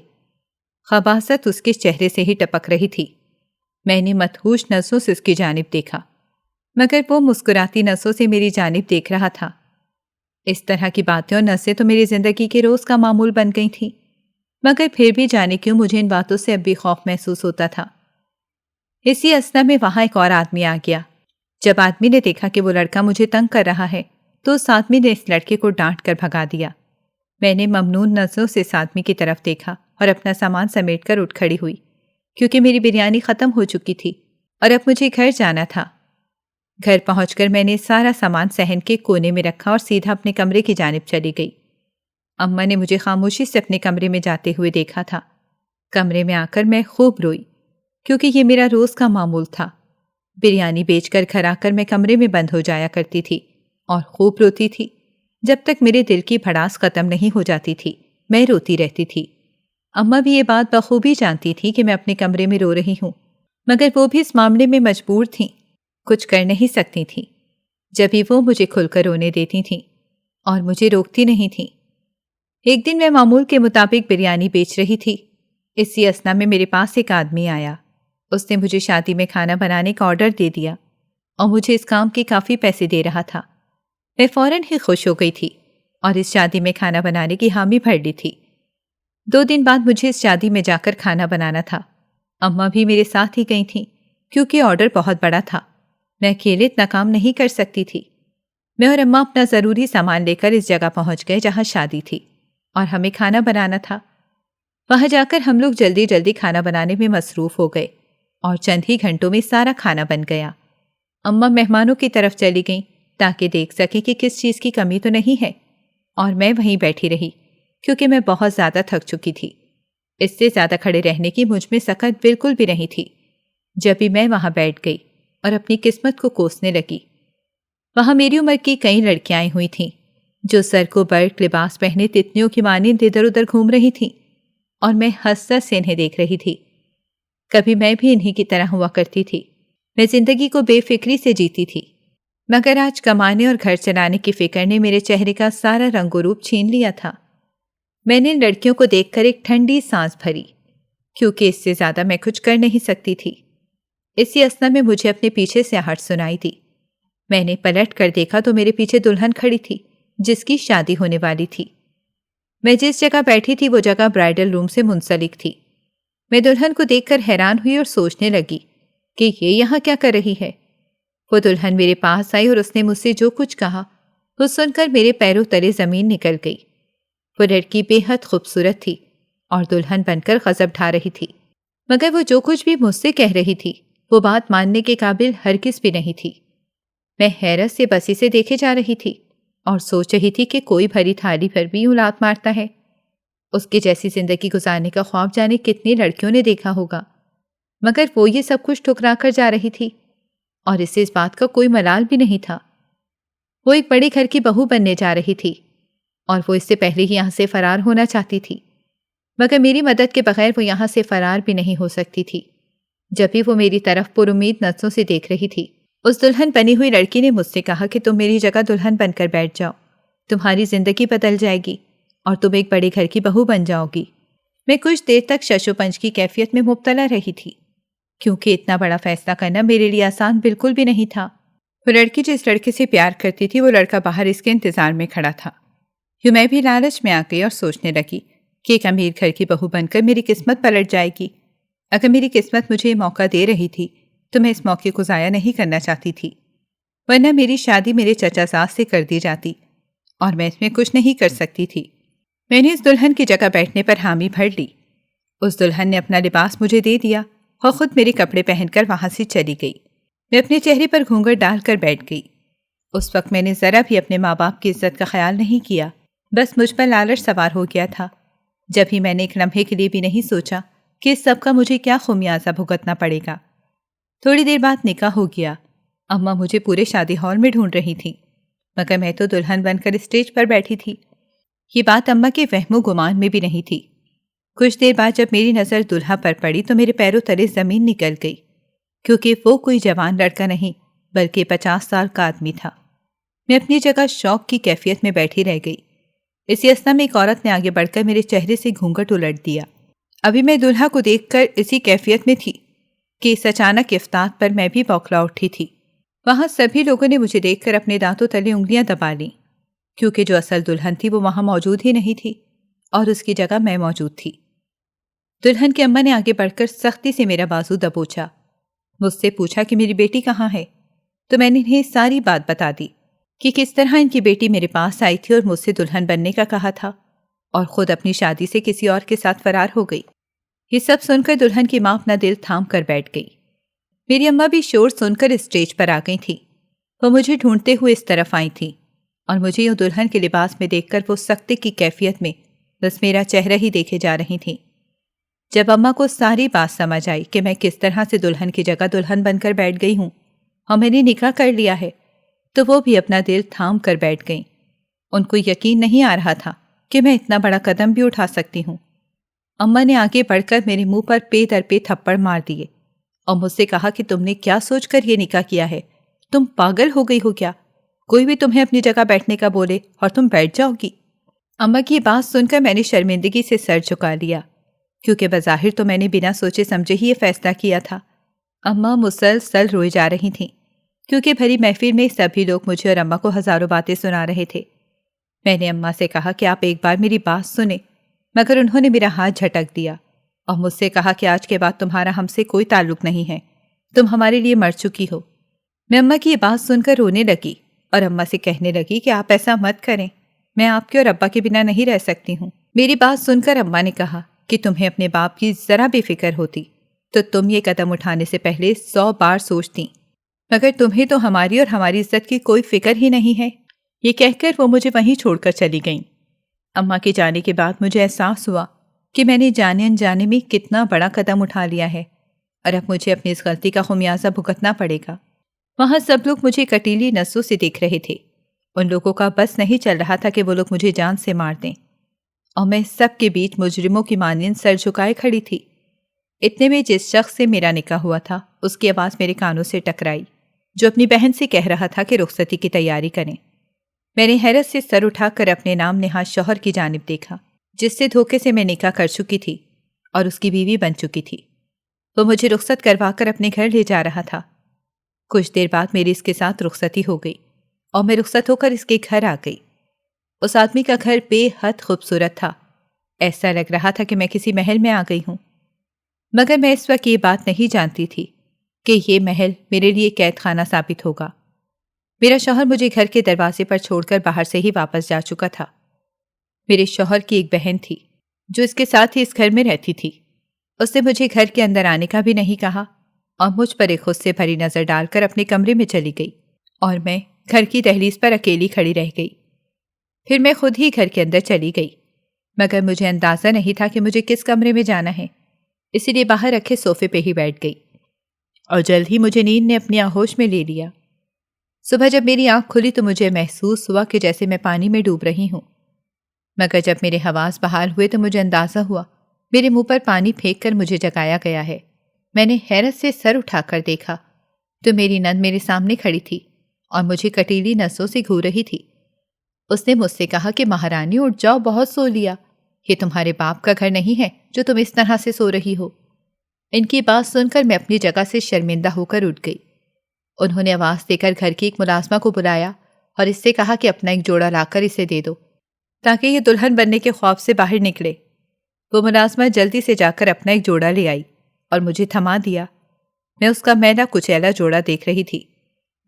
Speaker 2: خباثت اس کے چہرے سے ہی ٹپک رہی تھی۔ میں نے مدہوش نظروں سے اس کی جانب دیکھا، مگر وہ مسکراتی نظروں سے میری جانب دیکھ رہا تھا۔ اس طرح کی باتیں اور نظریں تو میری زندگی کے روز کا معمول بن گئی تھیں، مگر پھر بھی جانے کیوں مجھے ان باتوں سے اب بھی خوف محسوس ہوتا تھا۔ اسی اثنا میں وہاں ایک اور آدمی آ گیا۔ جب آدمی نے دیکھا کہ وہ لڑکا مجھے تنگ کر رہا ہے تو اس آدمی نے اس لڑکے کو ڈانٹ کر بھگا دیا۔ میں نے ممنون نظروں سے اس آدمی کی طرف دیکھا اور اپنا سامان سمیٹ کر اٹھ کھڑی ہوئی، کیونکہ میری بریانی ختم ہو چکی تھی اور اب مجھے گھر جانا تھا۔ گھر پہنچ کر میں نے سارا سامان صحن کے کونے میں رکھا اور سیدھا اپنے کمرے کی جانب چلی گئی۔ اماں نے مجھے خاموشی سے اپنے کمرے میں جاتے ہوئے دیکھا تھا۔ کمرے میں آ کر میں خوب روئی، کیونکہ یہ میرا روز کا معمول تھا۔ بریانی بیچ کر گھر آ کر میں کمرے میں بند ہو جایا کرتی تھی اور خوب روتی تھی۔ جب تک میرے دل کی بھڑاس ختم نہیں ہو جاتی تھی میں روتی رہتی تھی۔ اماں بھی یہ بات بخوبی جانتی تھی کہ میں اپنے کمرے میں رو رہی ہوں، مگر وہ بھی اس معاملے میں مجبور تھیں، کچھ کر نہیں سکتی تھیں۔ جبھی وہ مجھے کھل کر رونے دیتی تھیں اور مجھے روکتی نہیں تھیں۔ ایک دن میں معمول کے مطابق بریانی بیچ رہی تھی۔ اسی اثنا میں میرے پاس ایک آدمی آیا۔ اس نے مجھے شادی میں کھانا بنانے کا آرڈر دے دیا اور مجھے اس کام کے کافی پیسے دے رہا تھا۔ میں فوراً ہی خوش ہو گئی تھی اور اس شادی میں کھانا بنانے کی حامی بھر لی تھی۔ 2 دن بعد مجھے اس شادی میں جا کر کھانا بنانا تھا۔ اماں بھی میرے ساتھ ہی گئی تھیں، کیونکہ آرڈر بہت بڑا تھا۔ میں اکیلے اتنا کام نہیں کر سکتی تھی۔ میں اور اماں اپنا ضروری سامان لے کر اس جگہ پہنچ گئے جہاں شادی تھی اور ہمیں کھانا بنانا تھا۔ وہاں جا کر ہم لوگ جلدی جلدی کھانا بنانے میں مصروف ہو گئے اور چند ہی گھنٹوں میں سارا کھانا بن گیا۔ اماں مہمانوں کی طرف چلی گئیں تاکہ دیکھ سکیں کہ کس چیز کی کمی تو نہیں ہے، اور میں وہیں بیٹھی رہی کیونکہ میں بہت زیادہ تھک چکی تھی۔ اس سے زیادہ کھڑے رہنے کی مجھ میں سخت بالکل بھی نہیں تھی۔ جب بھی میں وہاں بیٹھ گئی اور اپنی قسمت کو کوسنے لگی، وہاں میری عمر کی کئی لڑکیاں آئی ہوئی تھیں جو سر کو برق لباس پہنے تتنیوں کی مانند ادھر ادھر گھوم رہی تھیں، اور میں حسرت سے انہیں دیکھ رہی تھی۔ کبھی میں بھی انہی کی طرح ہوا کرتی تھی۔ میں زندگی کو بے فکری سے جیتی تھی، مگر آج کمانے اور گھر چلانے کی فکر نے میرے چہرے کا سارا رنگ و روپ چھین لیا تھا۔ میں نے ان لڑکیوں کو دیکھ کر ایک ٹھنڈی سانس بھری، کیونکہ اس سے زیادہ میں کچھ کر نہیں سکتی تھی۔ اسی اثنا میں مجھے اپنے پیچھے سے آہٹ سنائی دی۔ میں نے پلٹ کر دیکھا تو میرے پیچھے دلہن کھڑی تھی جس کی شادی ہونے والی تھی۔ میں جس جگہ بیٹھی تھی وہ جگہ برائڈل روم سے منسلک تھی۔ میں دلہن کو دیکھ کر حیران ہوئی اور سوچنے لگی کہ یہ یہاں کیا کر رہی ہے۔ وہ دلہن میرے پاس آئی اور اس نے مجھ سے جو کچھ کہا وہ سن کر میرے پیروں تلے زمین نکل گئی۔ وہ لڑکی بے حد خوبصورت تھی اور دلہن بن کر غضب ڈھا رہی تھی، مگر وہ جو کچھ بھی مجھ سے کہہ رہی تھی وہ بات ماننے کے قابل ہرگز بھی نہیں تھی۔ میں حیرت سے بس اسے دیکھے جا رہی تھی اور سوچ رہی تھی کہ کوئی بھری تھالی پر بھی یوں لات مارتا ہے۔ اس کی جیسی زندگی گزارنے کا خواب جانے کتنی لڑکیوں نے دیکھا ہوگا، مگر وہ یہ سب کچھ ٹھکرا کر جا رہی تھی اور اسے اس بات کا کوئی ملال بھی نہیں تھا۔ وہ ایک بڑے گھر کی بہو بننے جا رہی تھی اور وہ اس سے پہلے ہی یہاں سے فرار ہونا چاہتی تھی، مگر میری مدد کے بغیر وہ یہاں سے فرار بھی نہیں ہو سکتی تھی۔ جب بھی وہ میری طرف پر امید نظروں سے دیکھ رہی تھی، اس دلہن بنی ہوئی لڑکی نے مجھ سے کہا کہ تم میری جگہ دلہن بن کر بیٹھ جاؤ، تمہاری زندگی بدل جائے گی اور تم ایک بڑے گھر کی بہو بن جاؤ گی۔ میں کچھ دیر تک شش و پنج کی کیفیت میں مبتلا رہی تھی۔ کیونکہ اتنا بڑا فیصلہ کرنا میرے لیے آسان بالکل بھی نہیں تھا۔ وہ لڑکی جس لڑکے سے پیار کرتی تھی وہ لڑکا باہر اس کے انتظار میں کھڑا تھا۔ یوں میں بھی لالچ میں آ گئی اور سوچنے لگی کہ ایک امیر گھر کی بہو بن کر میری قسمت پلٹ جائے گی۔ اگر میری قسمت مجھے یہ موقع دے رہی تھی تو میں اس موقع کو ضائع نہیں کرنا چاہتی تھی، ورنہ میری شادی میرے چچا زاد سے کر دی جاتی اور میں اس میں کچھ نہیں کر سکتی تھی۔ میں نے اس دلہن کی جگہ بیٹھنے پر حامی بھر لی۔ اس دلہن نے اپنا لباس مجھے دے دیا اور خود میرے کپڑے پہن کر وہاں سے چلی گئی۔ میں اپنے چہرے پر گھونگھٹ ڈال کر بیٹھ گئی۔ اس وقت میں نے ذرا بھی اپنے ماں باپ کی عزت کا خیال نہیں کیا، بس مجھ پر لالچ سوار ہو گیا تھا۔ جب ہی میں نے ایک لمحے کے لیے بھی نہیں سوچا کہ اس سب کا مجھے کیا خمیازہ بھگتنا پڑے گا۔ تھوڑی دیر بعد نکاح ہو گیا۔ اماں مجھے پورے شادی ہال میں ڈھونڈ رہی تھیں، مگر میں تو دلہن بن کر اسٹیج پر بیٹھی تھی۔ یہ بات اماں کے وہم و گمان میں بھی نہیں تھی۔ کچھ دیر بعد جب میری نظر دلہا پر پڑی تو میرے پیروں تلے زمین نکل گئی، کیونکہ وہ کوئی جوان لڑکا نہیں بلکہ 50 سال کا آدمی تھا۔ میں اپنی جگہ شوق کی کیفیت میں بیٹھی رہ گئی۔ اسی اثنا میں ایک عورت نے آگے بڑھ کر میرے چہرے سے گھونگھٹ الٹ دیا۔ ابھی میں دلہا کو دیکھ کر اسی کیفیت میں تھی کہ اس اچانک افتاد پر میں بھی بوکھلا اٹھی تھی۔ وہاں سبھی لوگوں نے مجھے دیکھ کر اپنے دانتوں تلے انگلیاں دبا لیں، کیونکہ جو اصل دلہن تھی وہ وہاں موجود ہی نہیں تھی اور اس کی جگہ میں موجود تھی۔ دلہن کی اماں نے آگے بڑھ کر سختی سے میرا بازو دبوچا، مجھ سے پوچھا کہ میری بیٹی کہاں ہے، تو میں نے انہیں ساری بات بتا دی کہ کس طرح ان کی بیٹی میرے پاس آئی تھی اور مجھ سے دلہن بننے کا کہا تھا اور خود اپنی شادی سے کسی اور کے ساتھ فرار ہو گئی۔ یہ سب سن کر دلہن کی ماں اپنا دل تھام کر بیٹھ گئی۔ میری اماں بھی شور سن کر اسٹیج پر آ گئی تھیں۔ وہ مجھے ڈھونڈتے ہوئے اس طرف آئی تھیں اور مجھے یوں دلہن کے لباس میں دیکھ کر وہ سختی کی کیفیت میں بس میرا چہرہ ہی دیکھے جا رہی تھیں۔ جب اماں کو ساری بات سمجھ آئی کہ میں کس طرح سے دلہن کی جگہ دلہن بن کر بیٹھ گئی ہوں اور میں نے نکاح کر لیا ہے، تو وہ بھی اپنا دل تھام کر بیٹھ گئیں۔ ان کو یقین نہیں آ رہا تھا کہ میں اتنا بڑا قدم بھی اٹھا سکتی ہوں۔ اماں نے آگے بڑھ کر میرے منہ پر پے در پے تھپڑ مار دیے اور مجھ سے کہا کہ تم نے کیا سوچ کر یہ نکاح کیا ہے؟ تم پاگل ہو گئی ہو کیا؟ کوئی بھی تمہیں اپنی جگہ بیٹھنے کا بولے اور تم بیٹھ جاؤ گی؟ اماں کی بات سن کر میں نے شرمندگی سے سر جھکا لیا، کیونکہ بظاہر تو میں نے بنا سوچے سمجھے ہی یہ فیصلہ کیا تھا۔ اماں مسلسل روئے جا رہی تھیں، کیونکہ بھری محفل میں سبھی لوگ مجھے اور اماں کو ہزاروں باتیں سنا رہے تھے۔ میں نے اماں سے کہا کہ آپ ایک بار میری بات سنیں، مگر انہوں نے میرا ہاتھ جھٹک دیا اور مجھ سے کہا کہ آج کے بعد تمہارا ہم سے کوئی تعلق نہیں ہے، تم ہمارے لیے مر چکی ہو۔ میں اماں کی یہ بات سن کر رونے لگی اور اماں سے کہنے لگی کہ آپ ایسا مت کریں، میں آپ کے اور ابا کے بنا نہیں رہ سکتی ہوں۔ میری بات سن کر اماں نے کہا کہ تمہیں اپنے باپ کی ذرا بھی فکر ہوتی تو تم یہ قدم اٹھانے سے پہلے 100 بار سوچتی، مگر تمہیں تو ہماری اور ہماری عزت کی کوئی فکر ہی نہیں ہے۔ یہ کہہ کر وہ مجھے وہیں چھوڑ کر چلی گئیں۔ اماں کے جانے کے بعد مجھے احساس ہوا کہ میں نے جانے انجانے میں کتنا بڑا قدم اٹھا لیا ہے اور اب مجھے اپنی اس غلطی کا خمیازہ بھگتنا پڑے گا۔ وہاں سب لوگ مجھے کٹیلی نظروں سے دیکھ رہے تھے۔ ان لوگوں کا بس نہیں چل رہا تھا کہ وہ لوگ مجھے جان سے مار دیں، اور میں سب کے بیچ مجرموں کی مانند سر جھکائے کھڑی تھی۔ اتنے میں جس شخص سے میرا نکاح ہوا تھا اس کی آواز میرے کانوں سے ٹکرائی، جو اپنی بہن سے کہہ رہا تھا کہ رخصتی کی تیاری کریں۔ میں نے حیرت سے سر اٹھا کر اپنے نام نہاد شوہر کی جانب دیکھا، جس سے دھوکے سے میں نکاح کر چکی تھی اور اس کی بیوی بن چکی تھی۔ وہ مجھے رخصت کروا کر اپنے گھر لے جا رہا تھا۔ کچھ دیر بعد میری اس کے ساتھ رخصتی ہو گئی اور میں رخصت ہو کر اس کے گھر آ گئی۔ اس آدمی کا گھر بے حد خوبصورت تھا، ایسا لگ رہا تھا کہ میں کسی محل میں آ گئی ہوں، مگر میں اس وقت یہ بات نہیں جانتی تھی کہ یہ محل میرے لیے قید خانہ ثابت ہوگا۔ میرا شوہر مجھے گھر کے دروازے پر چھوڑ کر باہر سے ہی واپس جا چکا تھا۔ میرے شوہر کی ایک بہن تھی جو اس کے ساتھ ہی اس گھر میں رہتی تھی۔ اس نے مجھے گھر کے اندر آنے کا بھی نہیں کہا اور مجھ پر ایک خود سے بھری نظر ڈال کر اپنے کمرے میں چلی گئی اور میں گھر کی دہلیز پر اکیلی کھڑی رہ گئی۔ پھر میں خود ہی گھر کے اندر چلی گئی، مگر مجھے اندازہ نہیں تھا کہ مجھے کس کمرے میں جانا ہے، اسی لیے باہر رکھے صوفے پہ ہی بیٹھ گئی اور جلد ہی مجھے نیند نے اپنی آغوش میں لے لیا۔ صبح جب میری آنکھ کھلی تو مجھے محسوس ہوا کہ جیسے میں پانی میں ڈوب رہی ہوں، مگر جب میرے حواس بحال ہوئے تو مجھے اندازہ ہوا میرے منہ پر پانی پھینک کر مجھے جگایا گیا ہے۔ میں نے حیرت سے سر اٹھا کر دیکھا تو میری نند میرے سامنے کھڑی تھی اور مجھے کٹیلی نسوں سے گھور رہی تھی۔ اس نے مجھ سے کہا کہ مہارانی اٹھ جاؤ، بہت سو لیا، یہ تمہارے باپ کا گھر نہیں ہے جو تم اس طرح سے سو رہی ہو۔ ان کی بات سن کر میں اپنی جگہ سے شرمندہ ہو کر اٹھ گئی۔ انہوں نے آواز دے کر گھر کی ایک ملازمہ کو بلایا اور اس سے کہا کہ اپنا ایک جوڑا لا کر اسے دے دو تاکہ یہ دلہن بننے کے خواب سے باہر نکلے۔ وہ ملازمہ جلدی سے جا کر اپنا ایک جوڑا لے آئی اور مجھے تھما دیا۔ میں اس کا میلا کچیلا جوڑا دیکھ رہی تھی۔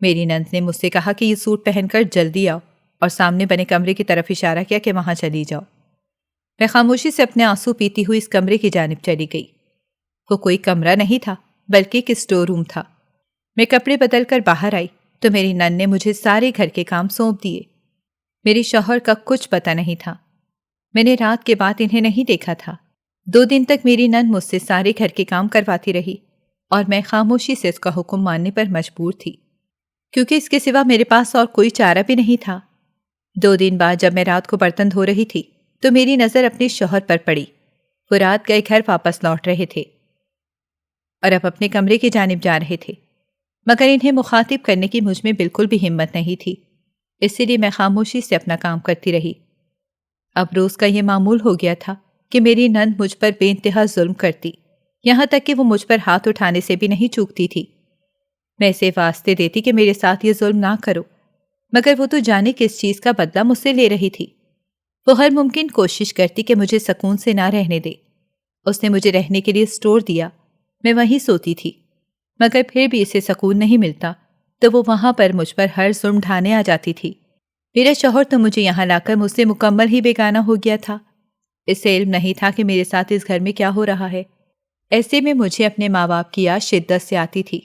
Speaker 2: میری نند نے مجھ سے کہا کہ یہ سوٹ پہن کر جلدی آؤ اور سامنے بنے کمرے کی طرف اشارہ کیا کہ وہاں چلی جاؤ۔ میں خاموشی سے اپنے آنسو پیتی ہوئی اس کمرے کی جانب چلی گئی۔ وہ کوئی کمرہ نہیں تھا بلکہ ایک اسٹور روم تھا۔ میں کپڑے بدل کر باہر آئی تو میری نند نے مجھے سارے گھر کے کام سونپ دیے۔ میرے شوہر کا کچھ پتہ نہیں تھا۔ میں نے رات کے بعد انہیں نہیں دیکھا تھا۔ 2 دن تک میری نند مجھ سے سارے گھر کے کام کرواتی رہی اور میں خاموشی سے اس کا حکم ماننے پر مجبور تھی کیونکہ اس کے سوا میرے پاس اور کوئی چارہ بھی نہیں تھا۔ 2 دن بعد جب میں رات کو برتن دھو رہی تھی تو میری نظر اپنے شوہر پر پڑی۔ وہ رات گئے گھر واپس لوٹ رہے تھے اور اب اپنے کمرے کی جانب جا رہے تھے، مگر انہیں مخاطب کرنے کی مجھ میں بالکل بھی ہمت نہیں تھی، اسی لیے میں خاموشی سے اپنا کام کرتی رہی۔ اب روز کا یہ معمول ہو گیا تھا کہ میری نند مجھ پر بے انتہا ظلم کرتی، یہاں تک کہ وہ مجھ پر ہاتھ اٹھانے سے بھی نہیں چوکتی تھی۔ میں اسے واسطے دیتی کہ میرے ساتھ یہ ظلم نہ کرو، مگر وہ تو جانے کس چیز کا بدلہ مجھ سے لے رہی تھی۔ وہ ہر ممکن کوشش کرتی کہ مجھے سکون سے نہ رہنے دے۔ اس نے مجھے رہنے کے لیے اسٹور دیا، میں وہیں سوتی تھی، مگر پھر بھی اسے سکون نہیں ملتا تو وہ وہاں پر مجھ پر ہر ظلم ڈھانے آ جاتی تھی۔ میرا شوہر تو مجھے یہاں لا کر مجھ سے مکمل ہی بیگانہ ہو گیا تھا۔ اسے علم نہیں تھا کہ میرے ساتھ اس گھر میں کیا ہو رہا ہے۔ ایسے میں مجھے اپنے ماں باپ کی یاد شدت سے آتی تھی۔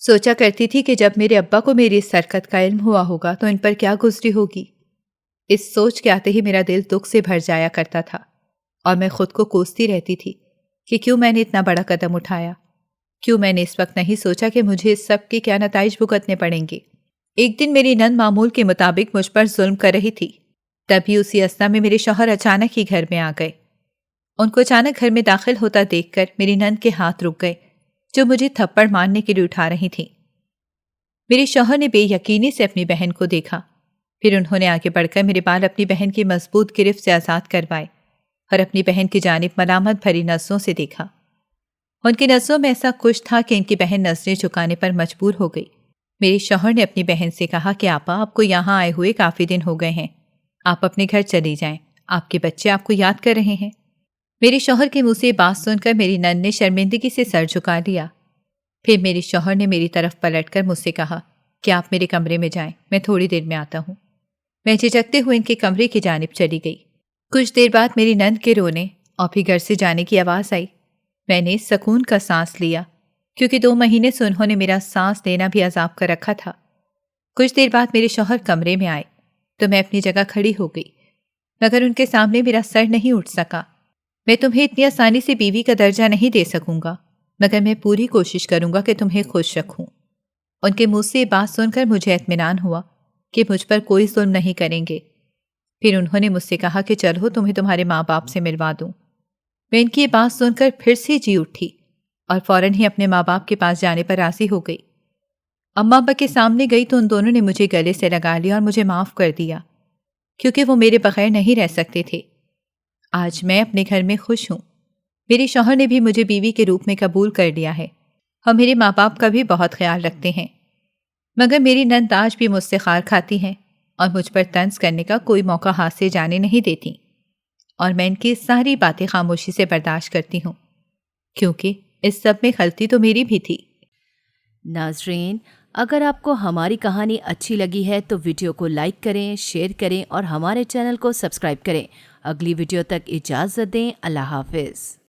Speaker 2: سوچا کرتی تھی کہ جب میرے ابا کو میری اس حرکت کا علم ہوا ہوگا تو ان پر کیا گزری ہوگی۔ اس سوچ کے آتے ہی میرا دل دکھ سے بھر جایا کرتا تھا اور میں خود کو کوستی رہتی تھی کہ کیوں میں نے اتنا بڑا قدم اٹھایا، کیوں میں نے اس وقت نہیں سوچا کہ مجھے اس سب کے کیا نتائج بھگتنے پڑیں گے۔ ایک دن میری نند معمول کے مطابق مجھ پر ظلم کر رہی تھی، تبھی اسی اثنا میں میرے شوہر اچانک ہی گھر میں آ گئے۔ ان کو اچانک گھر میں داخل ہوتا دیکھ کر میری نند کے ہاتھ رک گئے جو مجھے تھپڑ مارنے کے لیے اٹھا رہی تھیں۔ میرے شوہر نے بے یقینی سے اپنی بہن کو دیکھا، پھر انہوں نے آگے بڑھ کر میرے بال اپنی بہن کی مضبوط گرفت سے آزاد کروائے اور اپنی بہن کی جانب ملامت بھری نظروں سے دیکھا۔ ان کی نظروں میں ایسا کچھ تھا کہ ان کی بہن نظریں جھکانے پر مجبور ہو گئی۔ میرے شوہر نے اپنی بہن سے کہا کہ آپا، آپ کو یہاں آئے ہوئے کافی دن ہو گئے ہیں، آپ اپنے گھر چلی جائیں، آپ کے بچے آپ کو یاد کر رہے ہیں۔ میرے شوہر کے منہ سے یہ بات سن کر میری نند نے شرمندگی سے سر جھکا لیا۔ پھر میرے شوہر نے میری طرف پلٹ کر مجھ سے کہا کہ آپ میرے کمرے میں جائیں، میں تھوڑی دیر میں آتا ہوں۔ میں جھجکتے ہوئے ان کے کمرے کی جانب چلی گئی۔ کچھ دیر بعد میری نند کے رونے اور پھر گھر سے جانے کی آواز آئی۔ میں نے سکون کا سانس لیا کیونکہ 2 مہینے سے انہوں نے میرا سانس لینا بھی عذاب کر رکھا تھا۔ کچھ دیر بعد میرے شوہر کمرے میں آئے تو میں اپنی جگہ کھڑی ہو گئی، مگر ان کے سامنے میرا سر نہیں اٹھ سکا۔ میں تمہیں اتنی آسانی سے بیوی کا درجہ نہیں دے سکوں گا، مگر میں پوری کوشش کروں گا کہ تمہیں خوش رکھوں۔ ان کے منہ سے یہ بات سن کر مجھے اطمینان ہوا کہ مجھ پر کوئی ظلم نہیں کریں گے۔ پھر انہوں نے مجھ سے کہا کہ چلو تمہیں تمہارے ماں باپ سے ملوا دوں۔ میں ان کی یہ بات سن کر پھر سے جی اٹھی اور فوراً ہی اپنے ماں باپ کے پاس جانے پر راضی ہو گئی۔ اماں ابا کے سامنے گئی تو ان دونوں نے مجھے گلے سے لگا لیا اور مجھے معاف کر دیا کیونکہ وہ میرے بغیر نہیں رہ سکتے تھے۔ آج میں اپنے گھر میں خوش ہوں۔ میرے شوہر نے بھی مجھے بیوی کے روپ میں قبول کر لیا ہے اور میرے ماں باپ کا بھی بہت خیال رکھتے ہیں، مگر میری نند آج بھی مجھ سے خار کھاتی ہیں اور مجھ پر طنز کرنے کا کوئی موقع ہاتھ سے جانے نہیں دیتی، اور میں ان کی ساری باتیں خاموشی سے برداشت کرتی ہوں کیونکہ اس سب میں غلطی تو میری بھی تھی۔
Speaker 1: ناظرین، اگر آپ کو ہماری کہانی اچھی لگی ہے تو ویڈیو کو لائک کریں، شیئر کریں اور ہمارے چینل کو سبسکرائب کریں۔ اگلی ویڈیو تک اجازت دیں۔ اللہ حافظ۔